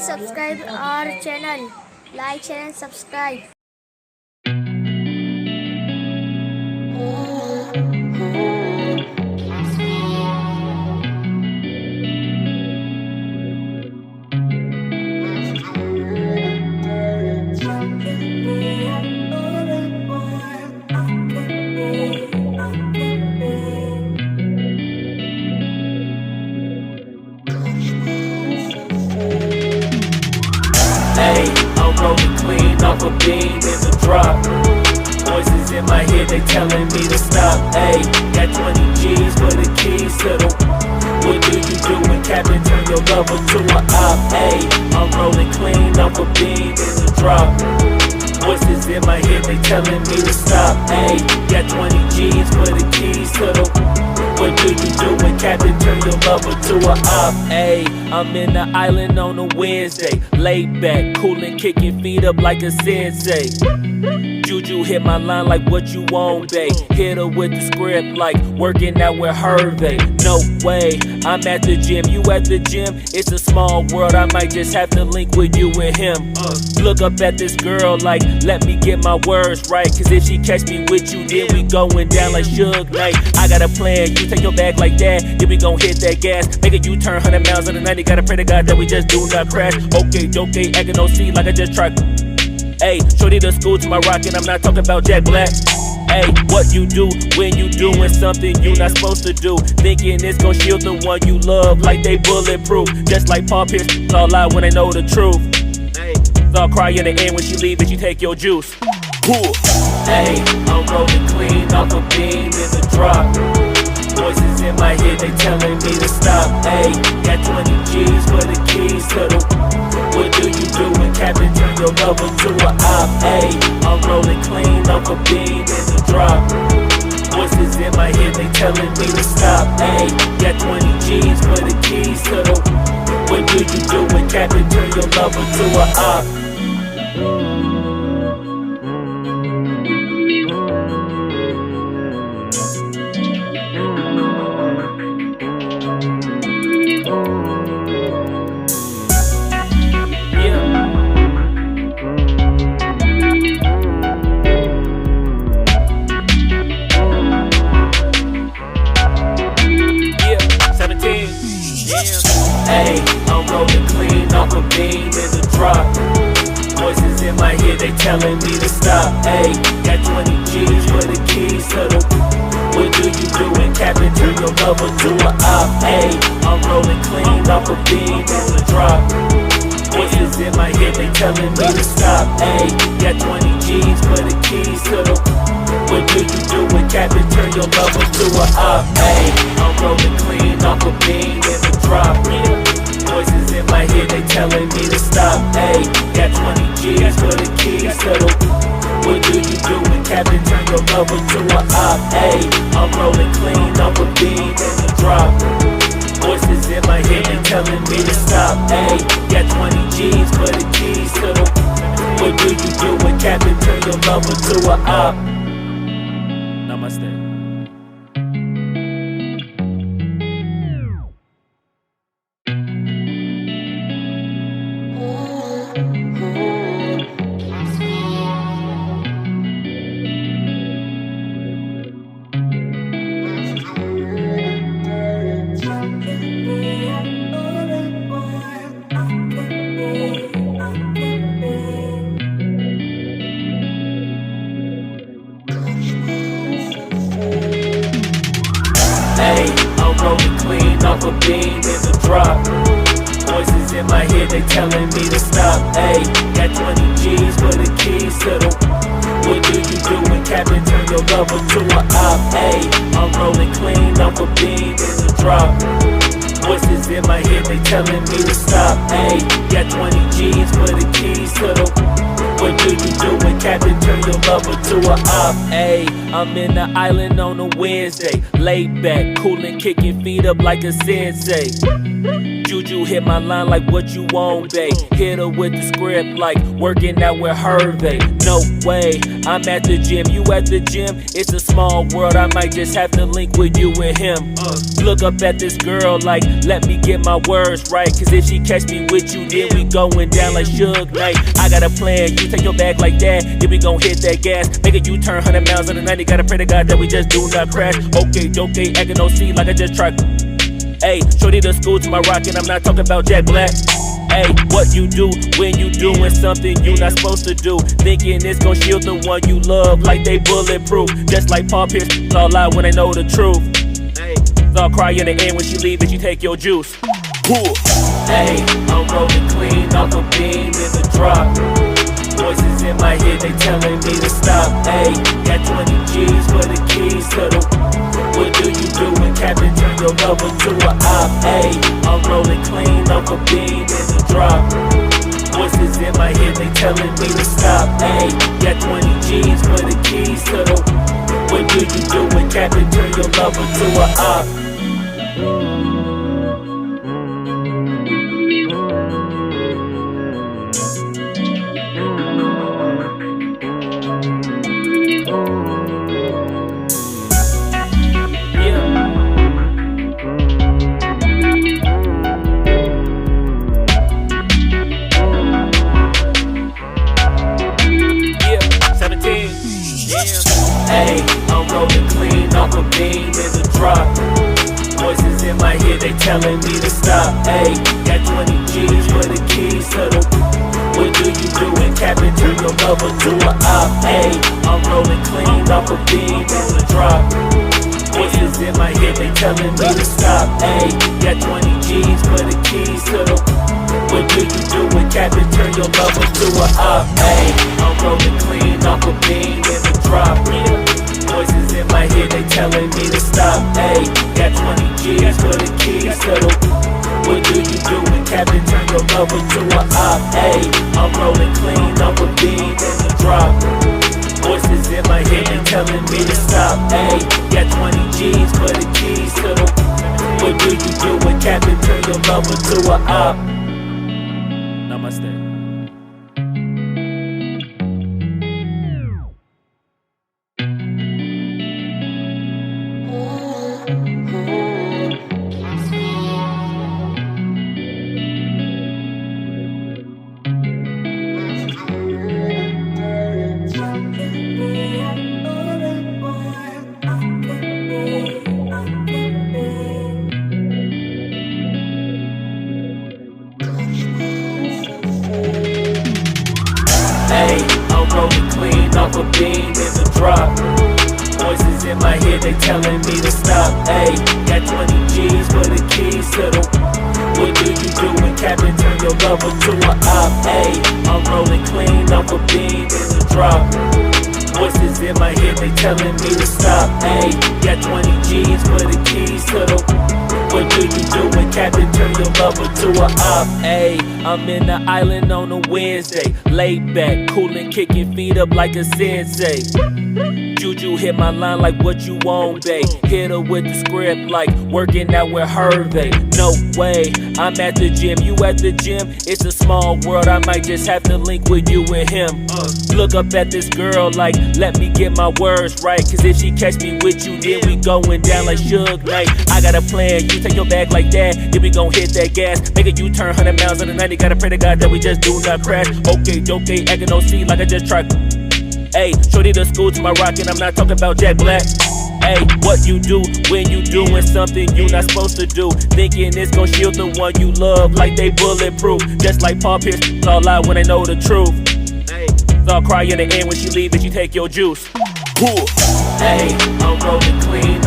subscribe our channel. Like, share, and subscribe. Hey, I'm rolling clean off a beam in the drop. Voices in my head, they telling me to stop. Hey, got 20 G's for the keys to the. What do you do when Captain turn your lover to a op? Hey, I'm rolling clean off a beam in the drop. Voices in my head, they telling me to stop. Hey, got 20 G's for the keys to the. What do you do when Captain turn your lover to a op? Ayy, I'm in the island on a Wednesday. Laid back, coolin', kicking feet up like a sensei. Juju hit my line like what you want, babe. Hit her with the script like working out with Hervey. No way, I'm at the gym, you at the gym. It's a small world, I might just have to link with you and him. Look up at this girl like, let me get my words right. Cause if she catch me with you, then we going down like Suge Knight. I got a plan, you take your bag like that, then we gon' hit that gas. Make a U-turn 100 miles on the 90, gotta pray to God that we just do not crash. Okay, acting no C like I just tried. Ayy, shorty to school to my rocket, I'm not talking about Jack Black. Ayy, what you do when you doing something you not supposed to do? Thinking it's gon' shield the one you love like they bulletproof. Just like Paul Pierce, it's all lie when they know the truth. Ayy, so I'll cry in the end when she leave and she take your juice. Ayy, I'm rolling clean off a beam in the drop. Voices in my head, they telling me to stop. Ayy, got 20 G's for the keys to the. What do you do when Captain turn your lover to a op? Ayy, I'm rolling clean off a beam in the drop. Voices in my head, they telling me to stop. Ayy, got 20 G's for the keys to the. What do you do when Captain turn your lover to a op? Ayy, I'm rolling clean off a beam in the drop. Voices in my head, they telling me to stop. Ayy, got 20 G's for the keys to the. What do you do when Captain turn your lover to a op? Ayy, I'm rolling clean off a beam in the drop. Voices in my head, they telling me to stop. Ayy, got 20 G's for the keys to the. What do you do when Captain turn your lover to a op? Ayy, I'm rolling clean off a beam in the drop. Voices in my head, they telling me to stop. Ayy, got 20 G's for the keys to the. What do you do when Captain turn your lover to a op? Ayy, I'm rolling clean off a beam in the drop. Voices in my head, they telling me to stop. Ayy, got 20 G's for the keys to the. What do you do when Captain turn your lover to a op? Namaste. Ayy, I'm rolling clean off a beam in the drop. Voices in my head, they telling me to stop. Ayy, got 20 G's for the keys to the. What do you do when Captain turn your lover to a op? Ayy, I'm rolling clean off a beam in the drop. Voices in my head, they telling me to stop. Ayy, got 20 G's for the keys to the. What do you do when Captain turn your lover to a op? Ayy, I'm in the island on a Wednesday. Laid back, coolin', kicking feet up like a sensei. Juju hit my line like what you want, babe. Hit her with the script like working out with Hervey. No way, I'm at the gym, you at the gym. It's a small world, I might just have to link with you and him. Look up at this girl like, let me get my words right. Cause if she catch me with you, then we going down like Suge Knight. I got a plan, you take your bag like that, then we gon' hit that gas. Make a U-turn 100 miles on the 90, gotta pray to God that we just do not crash. Okay, acting no C like I just tried. Ayy, shorty the school to my rock and I'm not talking about Jack Black. Ayy, what you do when you doing something you not supposed to do? Thinking it's gon' shield the one you love like they bulletproof. Just like Paul Pierce, it's all lie when they know the truth. Ayy, all cry in the end when she leave and you take your juice. Ayy, I'm rolling clean off a beam in the drop. Voices in my head, they telling me to stop. Ayy, got 20 G's for the keys to the. What do you do when Captain turn your lover to a op? Ayy, I'm rolling clean off a beam in the drop. Voices in my head, they telling me to stop. Ayy, got 20 G's for the keys to the. What do you do when Captain turn your lover to a op? Ayy, I'm rolling clean off a beam in the drop. Voices in my head, they telling me to stop. Ayy, got 20 G's for the keys to the. What do you do when Captain turn your lover to a op? Ayy, I'm rolling clean off a beam in the drop. Voices in my head, they telling me to stop. Ayy, got 20 G's for the keys to the. What do you do when Captain turn your lover to a op? Ayy, I'm rolling clean off a beam in the drop. Voices in my head, they telling me to stop. Ayy, got 20 G's for the keys to the. What do you do when Captain turn your lover to a op? Ayy, I'm rolling clean off a beam in the drop. Voices in my head, they telling me to stop. Ayy, got 20 G's for the keys to the. What do you do when Captain turn your lover to a op? Namaste. Ayy, I'm rolling clean off a beam in the drop. Voices in my head, they telling me to stop. Ayy, got 20 G's for the keys to the. What do you do when Captain turn your lover to a op? Ayy, I'm rolling clean off a beam in the drop. Voices in my head, they telling me to stop. Ayy, got 20 G's for the keys to the. What do you do when Captain turn your lover to a op? Ayy, I'm in the island on a Wednesday. Laid back, coolin', kicking feet up like a sensei. Juju hit my line like what you want, babe. Hit her with the script like working out with Hervey. No way, I'm at the gym, you at the gym. It's a small world, I might just have to link with you and him. Look up at this girl like, let me get my words right. Cause if she catch me with you, then we going down like Suge Knight. I got a plan, you take your bag like that, then we gon' hit that gas. Make a U-turn 100 miles on the 90, gotta pray to God that we just do not crash. Okay, acting no C like I just tried. Ayy, shorty the school to my rock and I'm not talking about Jack Black. Ayy, what you do when you doing something you not supposed to do? Thinking it's gon' shield the one you love like they bulletproof. Just like Paul Pierce, it's all lie when they know the truth. Ayy, all cry in the end when she leave and you take your juice. Ayy, I'm rolling clean.